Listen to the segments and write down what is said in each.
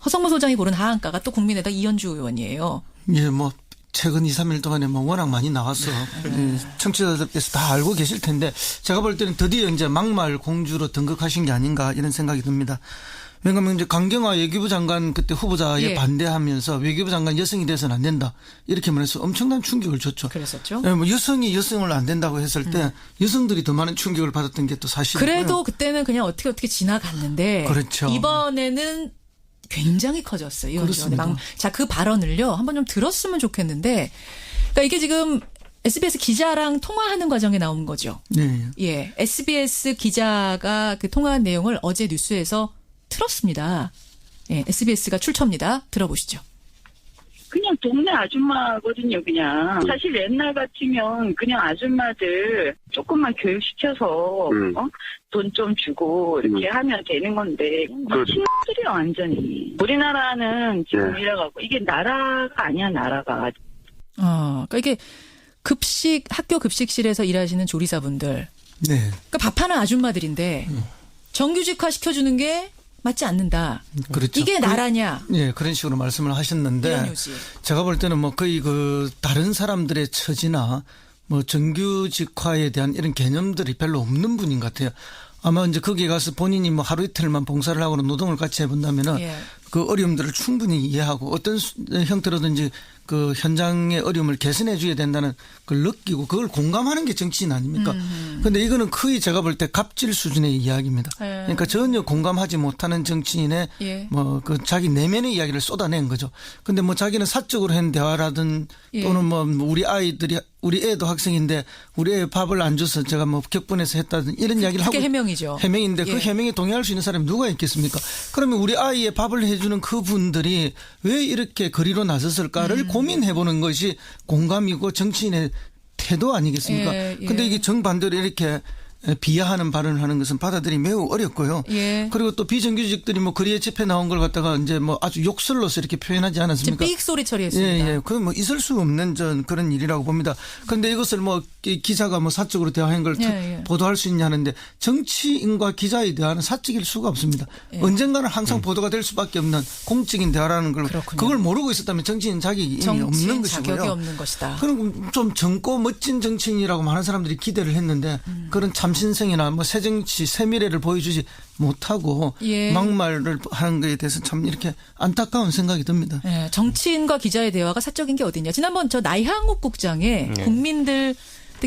허성무 소장이 고른 하한가가 또 국민의당 이현주 의원이에요. 예, 뭐 최근 2, 3일 동안에 뭐 워낙 많이 나와서 청취자들께서 다 알고 계실 텐데 제가 볼 때는 드디어 이제 막말 공주로 등극하신 게 아닌가 이런 생각이 듭니다. 왜냐하면 이제 강경화 외교부 장관 그때 후보자에 예. 반대하면서 외교부 장관 여성이 돼서는 안 된다 이렇게 말해서 엄청난 충격을 줬죠. 그랬었죠. 예, 뭐 여성이 여성을 안 된다고 했을 때 여성들이 더 많은 충격을 받았던 게 또 사실이고요. 그래도 그때는 그냥 어떻게 지나갔는데 그렇죠. 이번에는 굉장히 커졌어요. 이현주 그렇습니다. 의원의 자, 그 발언을요. 한번 좀 들었으면 좋겠는데 그러니까 이게 지금 SBS 기자랑 통화하는 과정에 나온 거죠. 네. 예. SBS 기자가 그 통화한 내용을 어제 뉴스에서 틀었습니다. 예, SBS가 출처입니다. 들어보시죠. 그냥 동네 아줌마거든요, 그냥. 사실 옛날 같으면 그냥 아줌마들 조금만 교육시켜서, 돈 좀 주고 이렇게 하면 되는 건데, 친구들이야, 완전히. 우리나라는 지금 이래갖고, 이게 나라가 아니야, 나라가. 그러니까 이게 학교 급식실에서 일하시는 조리사분들. 네. 그러니까 밥하는 아줌마들인데, 정규직화 시켜주는 게 맞지 않는다. 그렇죠. 이게 나라냐. 예, 그런 식으로 말씀을 하셨는데 이런 요지. 제가 볼 때는 뭐 거의 그 다른 사람들의 처지나 뭐 정규직화에 대한 이런 개념들이 별로 없는 분인 것 같아요. 아마 이제 거기에 가서 본인이 뭐 하루 이틀만 봉사를 하고 노동을 같이 해본다면은 예. 그 어려움들을 충분히 이해하고 어떤 형태로든지 그 현장의 어려움을 개선해 줘야 된다는 걸 느끼고 그걸 공감하는 게 정치인 아닙니까? 그런데 이거는 거의 제가 볼 때 갑질 수준의 이야기입니다. 그러니까 전혀 공감하지 못하는 정치인의 예. 뭐 그 자기 내면의 이야기를 쏟아낸 거죠. 근데 뭐 자기는 사적으로 한 대화라든 예. 또는 뭐 우리 애도 학생인데 우리 애 밥을 안 줘서 제가 뭐 격분해서 했다든 이런 이야기를 하고 그게 해명이죠. 해명인데 예. 그 해명에 동의할 수 있는 사람이 누가 있겠습니까? 그러면 우리 아이의 밥을 해주는 그분들이 왜 이렇게 거리로 나섰을까를 고민해보는 것이 공감이고 정치인의 태도 아니겠습니까? 예, 예. 근데 이게 정반대로 이렇게 비하하는 발언을 하는 것은 받아들이기 매우 어렵고요. 예. 그리고 또 비정규직들이 뭐 거리에 집회 나온 걸 갖다가 이제 뭐 아주 욕설로서 이렇게 표현하지 지금 않았습니까? 삑 소리 처리했습니다. 예, 예. 그건 뭐 있을 수 없는 그런 일이라고 봅니다. 그런데 이것을 뭐 기자가 뭐 사적으로 대화한 걸 예, 예. 보도할 수 있냐 하는데 정치인과 기자의 대화는 사적일 수가 없습니다. 예. 언젠가는 항상 보도가 될 수밖에 없는 공적인 대화라는 걸 그렇군요. 그걸 모르고 있었다면 정치인 자격이 이미 없는 정치인 것이고요. 자격이 없는 것이다. 그럼 좀 젊고 멋진 정치인이라고 많은 사람들이 기대를 했는데 그런 참신성이나 뭐 새정치, 새미래를 보여주지 못하고 예. 막말을 하는 것에 대해서 참 이렇게 안타까운 생각이 듭니다. 예, 정치인과 기자의 대화가 사적인 게 어딨냐. 지난번 저 나향욱 국장의 국민들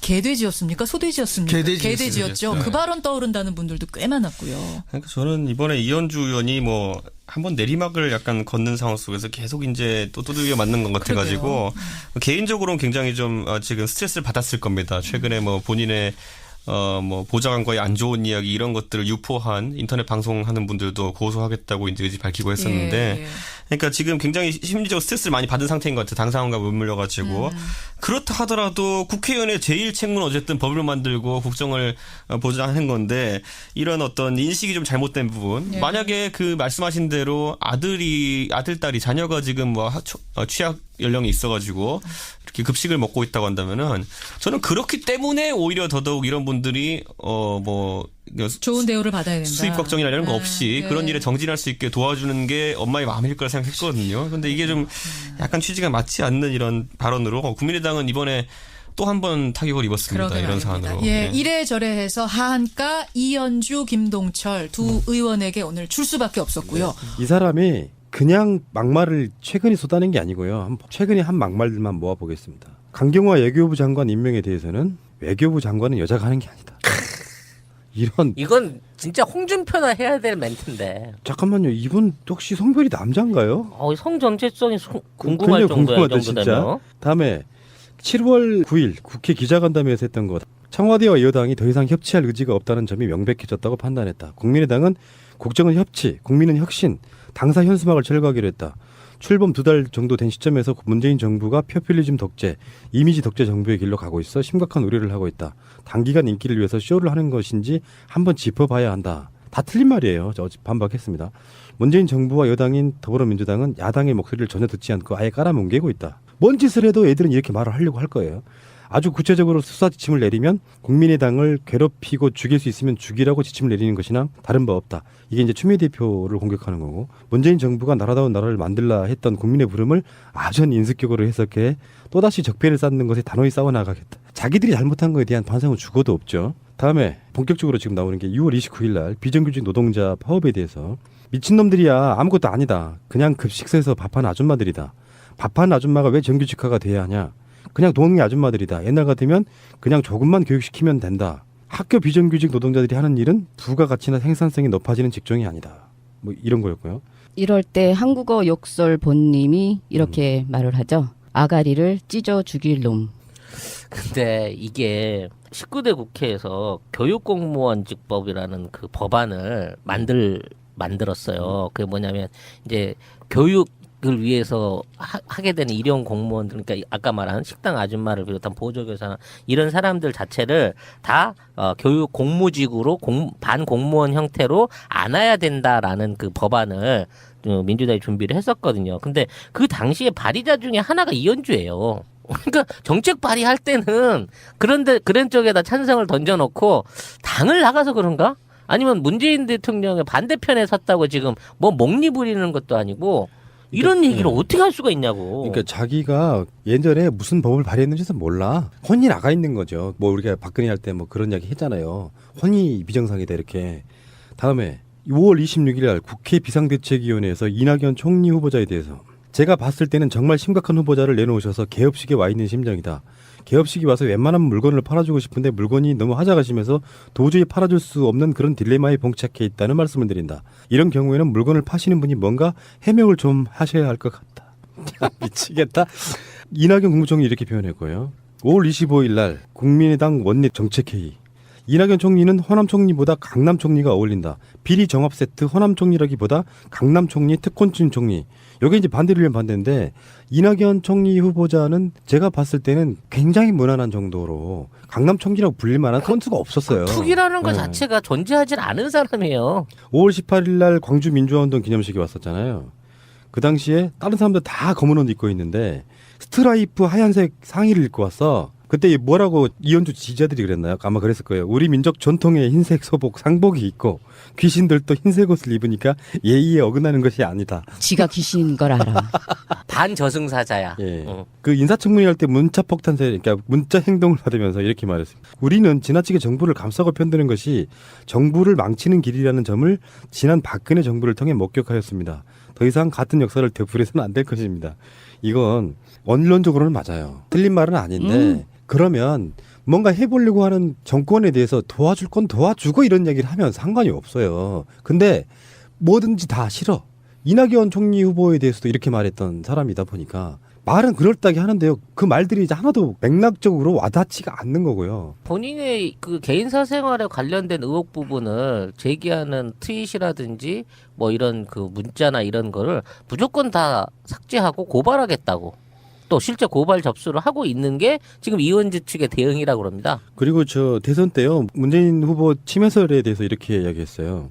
개돼지였습니까? 소돼지였습니까? 개돼지였어요. 그 발언 떠오른다는 분들도 꽤 많았고요. 그러니까 저는 이번에 이현주 의원이 뭐 한번 내리막을 약간 걷는 상황 속에서 계속 이제 또 두들겨 맞는 것 같아가지고 개인적으로는 굉장히 좀 지금 스트레스를 받았을 겁니다. 최근에 뭐 본인의 뭐 보좌관과의 안 좋은 이야기 이런 것들을 유포한 인터넷 방송하는 분들도 고소하겠다고 이제 의지 밝히고 했었는데 예. 그러니까 지금 굉장히 심리적 스트레스를 많이 받은 상태인 것 같아요. 당상원과 맞물려가지고 그렇다 하더라도 국회의원의 제일 책무는 어쨌든 법을 만들고 국정을 보좌하는 건데 이런 어떤 인식이 좀 잘못된 부분 예. 만약에 그 말씀하신 대로 아들 딸이 자녀가 지금 뭐 취약 연령이 있어가지고 이렇게 급식을 먹고 있다고 한다면은 저는 그렇기 때문에 오히려 더더욱 이런 분들이 좋은 대우를 받아야 된다. 수입 걱정이나 이런 거 없이 예. 그런 일에 정진할 수 있게 도와주는 게 엄마의 마음일 거라 생각했거든요. 근데 이게 좀 약간 취지가 맞지 않는 이런 발언으로 국민의당은 이번에 또 한 번 타격을 입었습니다. 그러게 이런 말입니다. 사안으로. 예, 이래저래 해서 하한가, 이현주, 김동철 두 의원에게 오늘 줄 수밖에 없었고요. 이 사람이 그냥 막말을 최근에 쏟아낸 게 아니고요. 최근에 한 막말들만 모아보겠습니다. 강경화 외교부 장관 임명에 대해서는 외교부 장관은 여자가 하는 게 아니다. 이건 진짜 홍준표나 해야 될 멘트인데. 잠깐만요. 이분 혹시 성별이 남자인가요? 성 정체성이 궁금할 굉장히 정도야. 궁금하다, 이 정도 되면. 다음에 7월 9일 국회 기자간담회에서 했던 것. 청와대와 여당이 더 이상 협치할 의지가 없다는 점이 명백해졌다고 판단했다. 국민의당은 국정은 협치, 국민은 혁신, 당사 현수막을 철거하기로 했다. 출범 2달 정도 된 시점에서 문재인 정부가 포퓰리즘 덕제, 이미지 덕제 정부의 길로 가고 있어 심각한 우려를 하고 있다. 단기간 인기를 위해서 쇼를 하는 것인지 한번 짚어봐야 한다. 다 틀린 말이에요. 저 반박했습니다. 문재인 정부와 여당인 더불어민주당은 야당의 목소리를 전혀 듣지 않고 아예 깔아뭉개고 있다. 뭔 짓을 해도 애들은 이렇게 말을 하려고 할 거예요. 아주 구체적으로 수사 지침을 내리면 국민의당을 괴롭히고 죽일 수 있으면 죽이라고 지침을 내리는 것이나 다른 바 없다. 이게 이제 추미애 대표를 공격하는 거고 문재인 정부가 나라다운 나라를 만들라 했던 국민의 부름을 아전 인습격으로 해석해 또다시 적폐를 쌓는 것에 단호히 싸워나가겠다. 자기들이 잘못한 것에 대한 반성은 죽어도 없죠. 다음에 본격적으로 지금 나오는 게 6월 29일 날 비정규직 노동자 파업에 대해서 미친놈들이야 아무것도 아니다. 그냥 급식소에서 밥하는 아줌마들이다. 밥하는 아줌마가 왜 정규직화가 돼야 하냐. 그냥 동네 아줌마들이다. 옛날 같으면 그냥 조금만 교육시키면 된다. 학교 비정규직 노동자들이 하는 일은 부가가치나 생산성이 높아지는 직종이 아니다. 뭐 이런 거였고요. 이럴 때 한국어 욕설 본님이 이렇게 말을 하죠. 아가리를 찢어 죽일 놈. 근데 이게 19대 국회에서 교육공무원직법이라는 그 법안을 만들었어요. 그게 뭐냐면 이제 교육을 위해서 하게 되는 일용 공무원들, 그러니까 아까 말한 식당 아줌마를 비롯한 보조교사 이런 사람들 자체를 다 교육 공무직으로 반공무원 형태로 안아야 된다라는 그 법안을 민주당이 준비를 했었거든요. 근데 그 당시에 발의자 중에 하나가 이현주예요. 그러니까 정책 발의할 때는 그런 쪽에다 찬성을 던져놓고 당을 나가서 그런가? 아니면 문재인 대통령의 반대편에 섰다고 지금 뭐 목리 부리는 것도 아니고 이런 얘기를 어떻게 할 수가 있냐고. 그러니까 자기가 예전에 무슨 법을 발의했는지도 몰라. 혼이 나가 있는 거죠. 뭐 우리가 박근혜 할 때 뭐 그런 이야기 했잖아요. 혼이 비정상이다 이렇게. 다음에 5월 26일 날 국회 비상대책위원회에서 이낙연 총리 후보자에 대해서 제가 봤을 때는 정말 심각한 후보자를 내놓으셔서 개업식에 와 있는 심정이다. 개업식이 와서 웬만한 물건을 팔아주고 싶은데 물건이 너무 하자가시면서 도저히 팔아줄 수 없는 그런 딜레마에 봉착해 있다는 말씀을 드린다. 이런 경우에는 물건을 파시는 분이 뭔가 해명을 좀 하셔야 할 것 같다. 미치겠다. 이낙연 국무총리 이렇게 표현했고요. 5월 25일 날 국민의당 원내 정책회의. 이낙연 총리는 호남 총리보다 강남 총리가 어울린다. 비리 정합 세트 호남 총리라기보다 강남 총리 특권층 총리. 여기 이제 반대를 위한 반대인데 이낙연 총리 후보자는 제가 봤을 때는 굉장히 무난한 정도로 강남 총리라고 불릴 만한 건수가 없었어요. 툭이라는 것 자체가 존재하지 않은 사람이에요. 5월 18일 날 광주 민주화운동 기념식에 왔었잖아요. 그 당시에 다른 사람들 다 검은 옷 입고 있는데 스트라이프 하얀색 상의를 입고 왔어. 그때 뭐라고 이현주 지지자들이 그랬나요? 아마 그랬을 거예요. 우리 민족 전통의 흰색 소복 상복이 있고 귀신들도 흰색 옷을 입으니까 예의에 어긋나는 것이 아니다. 지가 귀신인 걸 알아. 반저승사자야. 예. 그 인사청문회 할 때 문자 폭탄세, 그러니까 문자 행동을 받으면서 이렇게 말했습니다. 우리는 지나치게 정부를 감싸고 편드는 것이 정부를 망치는 길이라는 점을 지난 박근혜 정부를 통해 목격하였습니다. 더 이상 같은 역사를 되풀이해서는 안 될 것입니다. 이건 원론적으로는 맞아요. 틀린 말은 아닌데 그러면 뭔가 해보려고 하는 정권에 대해서 도와줄 건 도와주고 이런 얘기를 하면 상관이 없어요. 근데 뭐든지 다 싫어. 이낙연 총리 후보에 대해서도 이렇게 말했던 사람이다 보니까 말은 그럴듯하게 하는데요. 그 말들이 이제 하나도 맥락적으로 와닿지가 않는 거고요. 본인의 그 개인사 생활에 관련된 의혹 부분을 제기하는 트윗이라든지 뭐 이런 그 문자나 이런 거를 무조건 다 삭제하고 고발하겠다고. 또 실제 고발 접수를 하고 있는 게 지금 이원주 측의 대응이라고 그럽니다. 그리고 저 대선 때요. 문재인 후보 침해설에 대해서 이렇게 이야기했어요.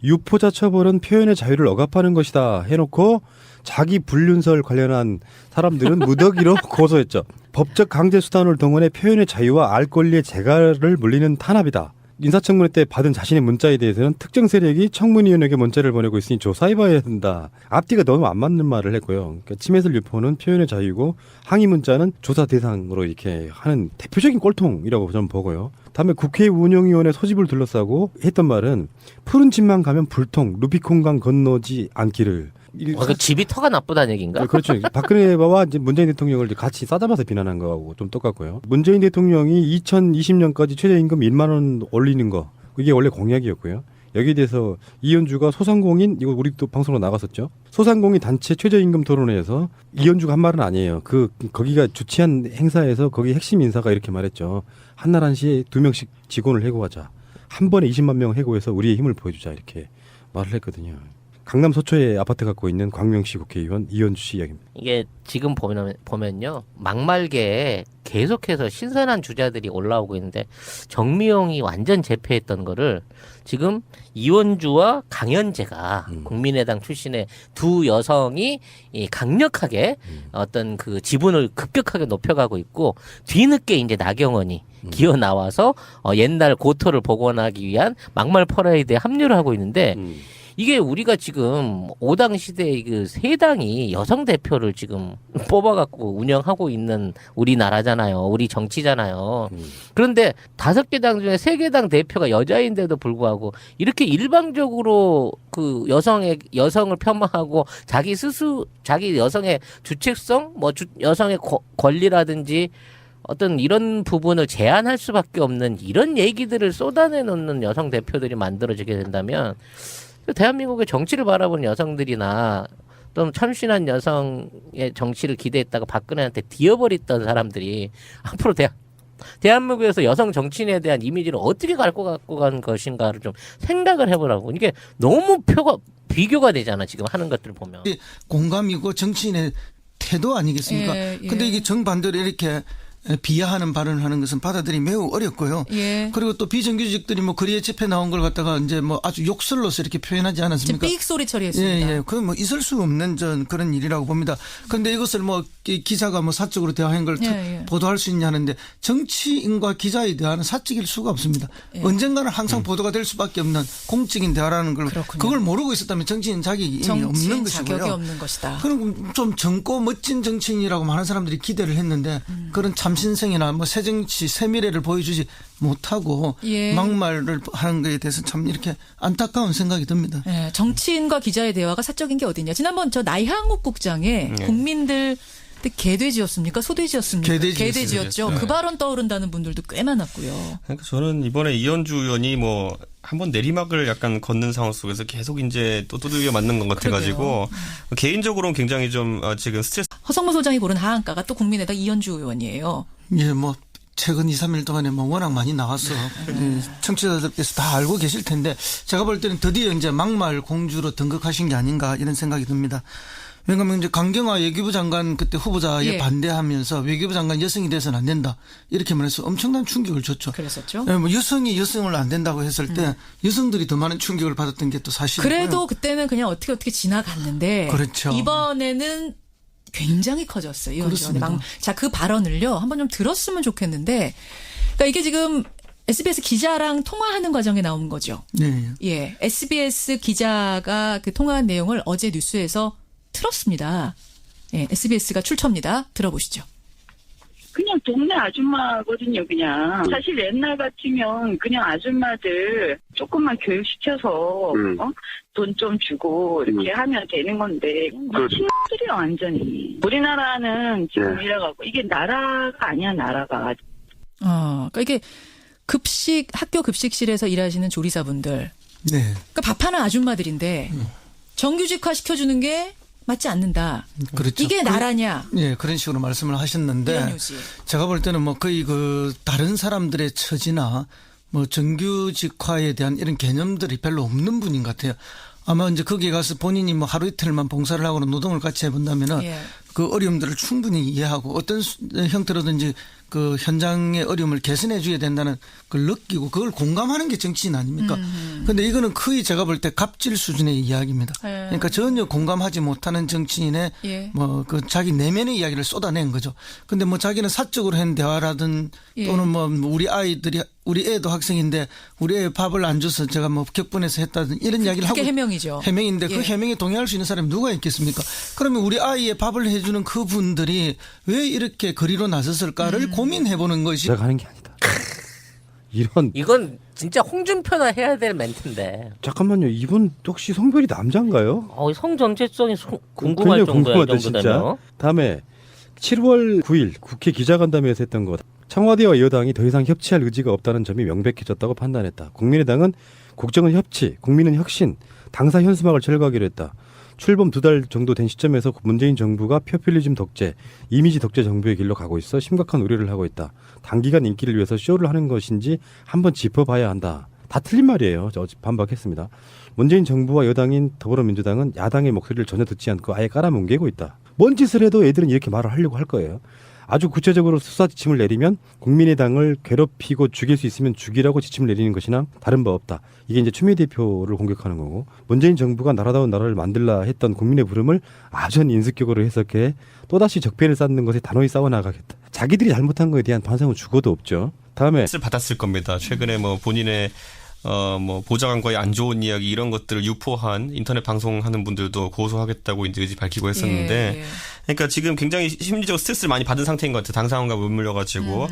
유포자 처벌은 표현의 자유를 억압하는 것이다 해놓고 자기 불륜설 관련한 사람들은 무더기로 고소했죠. 법적 강제 수단을 동원해 표현의 자유와 알 권리의 재가를 물리는 탄압이다. 인사청문회 때 받은 자신의 문자에 대해서는 특정 세력이 청문위원에게 문자를 보내고 있으니 조사해봐야 한다. 앞뒤가 너무 안 맞는 말을 했고요. 그러니까 침해설 유포는 표현의 자유고 항의 문자는 조사 대상으로 이렇게 하는 대표적인 꼴통이라고 저는 보고요. 다음에 국회 운영위원회 소집을 둘러싸고 했던 말은 푸른 집만 가면 불통, 루비콘강 건너지 않기를. 그 집이 터가 나쁘다는 얘기인가? 그렇죠. 박근혜와 이제 문재인 대통령을 같이 싸잡아서 비난한 거하고 좀 똑같고요. 문재인 대통령이 2020년까지 최저임금 1만 원 올리는 거 이게 원래 공약이었고요. 여기에 대해서 이현주가 소상공인 이거 우리 또 방송으로 나갔었죠. 소상공인 단체 최저임금 토론회에서 이현주가 한 말은 아니에요. 거기가 주최한 행사에서 거기 핵심 인사가 이렇게 말했죠. 한날 한시에 2명씩 직원을 해고하자. 한 번에 20만 명 해고해서 우리의 힘을 보여주자 이렇게 말을 했거든요. 강남 서초에 아파트 갖고 있는 광명시 국회의원 이현주 씨 이야기입니다. 이게 지금 보면요. 막말계에 계속해서 신선한 주자들이 올라오고 있는데 정미영이 완전 제패했던 거를 지금 이원주와 강현재가 국민의당 출신의 두 여성이 이 강력하게 어떤 그 지분을 급격하게 높여가고 있고 뒤늦게 이제 나경원이 기어 나와서 옛날 고토를 복원하기 위한 막말 퍼레이드에 합류를 하고 있는데 이게 우리가 지금 5당 시대의 그 세 당이 여성 대표를 지금 뽑아갖고 운영하고 있는 우리나라잖아요. 우리 정치잖아요. 그런데 5개 당 중에 3개 당 대표가 여자인데도 불구하고 이렇게 일방적으로 그 여성을 폄하하고 자기 여성의 주체성, 여성의 권리라든지 어떤 이런 부분을 제한할 수밖에 없는 이런 얘기들을 쏟아내놓는 여성 대표들이 만들어지게 된다면 대한민국의 정치를 바라보는 여성들이나 또 참신한 여성의 정치를 기대했다가 박근혜한테 뒤어버렸던 사람들이 앞으로 대한민국에서 여성 정치인에 대한 이미지를 어떻게 갖고 간 것인가를 좀 생각을 해보라고. 이게 너무 비교가 되잖아 지금 하는 것들을 보면. 공감이고 정치인의 태도 아니겠습니까? 근데 이게 정반대로 이렇게 비하하는 발언을 하는 것은 받아들이기 매우 어렵고요. 그리고 또 비정규직들이 뭐 거리에 집회 나온 걸 갖다가 이제 뭐 아주 욕설로서 이렇게 표현하지 않았습니까? 삑 소리 처리했습니다. 그건 뭐 있을 수 없는 그런 일이라고 봅니다. 그런데 이것을 뭐 기자가 뭐 사적으로 대화한 걸 보도할 수 있냐 하는데 정치인과 기자의 대화는 사적일 수가 없습니다. 언젠가는 항상 보도가 될 수밖에 없는 공적인 대화라는 걸 그걸 모르고 있었다면 정치인 자격이 이미 없는 것이고요. 자격이 없는 것이다. 그럼 좀 젊고 멋진 정치인이라고 많은 사람들이 기대를 했는데 그런 참신성이나 뭐 새정치 새미래를 보여주지 못하고 막말을 하는 것에 대해서 참 이렇게 안타까운 생각이 듭니다. 정치인과 기자의 대화가 사적인 게 어디냐. 지난번 저 나향욱 국장의 국민들 개돼지였습니까? 소돼지였습니까? 개돼지였죠. 그 발언 떠오른다는 분들도 꽤 많았고요. 그러니까 저는 이번에 이현주 의원이 뭐 한번 내리막을 약간 걷는 상황 속에서 계속 이제 또 두들겨 맞는 것 같아가지고 개인적으로는 굉장히 좀 지금 스트레스. 허성무 소장이 고른 하한가가 또 국민의당 이현주 의원이에요. 뭐 최근 2, 3일 동안에 뭐 워낙 많이 나와서 청취자들께서 다 알고 계실 텐데 제가 볼 때는 드디어 이제 막말 공주로 등극하신 게 아닌가 이런 생각이 듭니다. 왜냐하면 이제 강경화 외교부 장관 그때 후보자에 반대하면서 외교부 장관 여성이 돼서는 안 된다 이렇게 말해서 엄청난 충격을 줬죠. 그랬었죠. 뭐 여성이 여성을 안 된다고 했을 때 여성들이 더 많은 충격을 받았던 게 또 사실이고요. 그래도 그때는 그냥 어떻게 지나갔는데 그렇죠. 이번에는 굉장히 커졌어요. 그렇습니다. 자, 그 발언을요 한번 좀 들었으면 좋겠는데, 그러니까 이게 지금 SBS 기자랑 통화하는 과정에 나온 거죠. 네. SBS 기자가 그 통화한 내용을 어제 뉴스에서 틀었습니다. SBS가 출처입니다. 들어보시죠. 그냥 동네 아줌마거든요, 그냥. 사실 옛날 같으면 그냥 아줌마들 조금만 교육시켜서, 돈 좀 주고, 이렇게 하면 되는 건데, 친구들이요, 완전히. 우리나라는 지금 이래갖고, 이게 나라가 아니야, 나라가. 그러니까 이게 학교 급식실에서 일하시는 조리사분들. 그러니까 밥하는 아줌마들인데, 정규직화 시켜주는 게 맞지 않는다. 그렇죠. 이게 나라냐? 그런 식으로 말씀을 하셨는데 제가 볼 때는 뭐 거의 그 다른 사람들의 처지나 뭐 정규직화에 대한 이런 개념들이 별로 없는 분인 것 같아요. 아마 이제 거기에 가서 본인이 뭐 하루 이틀만 봉사를 하거나 노동을 같이 해본다면은 그 어려움들을 충분히 이해하고 어떤 형태로든지 그 현장의 어려움을 개선해 줘야 된다는 걸 느끼고 그걸 공감하는 게 정치인 아닙니까? 그런데 이거는 거의 제가 볼 때 갑질 수준의 이야기입니다. 그러니까 전혀 공감하지 못하는 정치인의 뭐 그 자기 내면의 이야기를 쏟아낸 거죠. 근데 뭐 자기는 사적으로 한 대화라든 또는 뭐 우리 애도 학생인데 우리 애 밥을 안 줘서 제가 뭐 격분해서 했다든 이런 이야기를 하고. 그게 해명이죠. 해명인데 그 해명에 동의할 수 있는 사람이 누가 있겠습니까? 그러면 우리 아이의 밥을 해주는 그분들이 왜 이렇게 거리로 나섰을까를 고민해보는 것이. 제가 하는 게 아니다. 이건 진짜 홍준표나 해야 될 멘트인데. 잠깐만요. 이분 혹시 성별이 남자인가요? 성 정체성이 궁금할 정도야. 진짜. 다음에 7월 9일 국회 기자간담회에서 했던 것. 청와대와 여당이 더 이상 협치할 의지가 없다는 점이 명백해졌다고 판단했다. 국민의당은 국정은 협치, 국민은 혁신, 당사 현수막을 철거하기로 했다. 출범 2달 정도 된 시점에서 문재인 정부가 포퓰리즘 덕재, 이미지 덕재 정부의 길로 가고 있어 심각한 우려를 하고 있다. 단기간 인기를 위해서 쇼를 하는 것인지 한번 짚어봐야 한다. 다 틀린 말이에요. 저 반박했습니다. 문재인 정부와 여당인 더불어민주당은 야당의 목소리를 전혀 듣지 않고 아예 깔아뭉개고 있다. 뭔 짓을 해도 애들은 이렇게 말을 하려고 할 거예요. 아주 구체적으로 수사 지침을 내리면 국민의당을 괴롭히고 죽일 수 있으면 죽이라고 지침을 내리는 것이나 다른 바 없다. 이게 이제 추미애 대표를 공격하는 거고, 문재인 정부가 나라다운 나라를 만들라 했던 국민의 부름을 아전 인습격으로 해석해 또다시 적폐를 쌓는 것에 단호히 싸워나가겠다. 자기들이 잘못한 거에 대한 반성은 죽어도 없죠. 다음에 스트레스를 받았을 겁니다. 최근에 뭐 본인의 뭐 보좌관과의 안 좋은 이야기 이런 것들을 유포한 인터넷 방송하는 분들도 고소하겠다고 이제 의지 밝히고 했었는데, 예. 그러니까 지금 굉장히 심리적으로 스트레스를 많이 받은 상태인 것 같아요. 당상원과 맞물려가지고.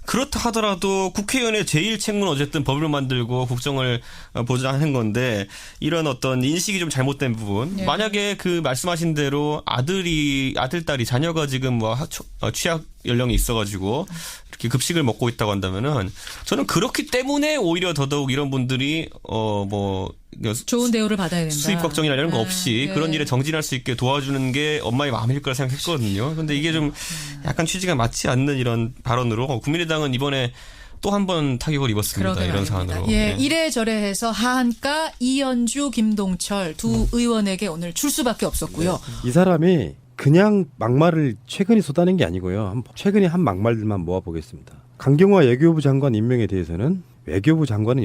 그렇다 하더라도 국회의원의 제일 책무는 어쨌든 법을 만들고 국정을 보좌하는 건데, 이런 어떤 인식이 좀 잘못된 부분. 예. 만약에 그 말씀하신 대로 아들, 딸이 자녀가 지금 뭐 취약 연령이 있어가지고 이렇게 급식을 먹고 있다고 한다면은, 저는 그렇기 때문에 오히려 더더욱 이런 분들이 뭐 좋은 대우를 받아야 된다. 수입 걱정이나 이런 거 없이 예. 그런 일에 정진할 수 있게 도와주는 게 엄마의 마음일 거라 생각했거든요. 근데 이게 좀 약간 취지가 맞지 않는 이런 발언으로 국민의당은 이번에 또 한 번 타격을 입었습니다. 그러게 이런 말입니다. 사안으로. 예, 네. 이래저래 해서 하한가, 이현주, 김동철 두 의원에게 오늘 줄 수밖에 없었고요. 이 사람이 그냥 막말을 최근에 쏟아낸 게 아니고요. 최근에 한 막말들만 모아보겠습니다. 강경화 외교부 장관 임명에 대해서는 외교부 장관은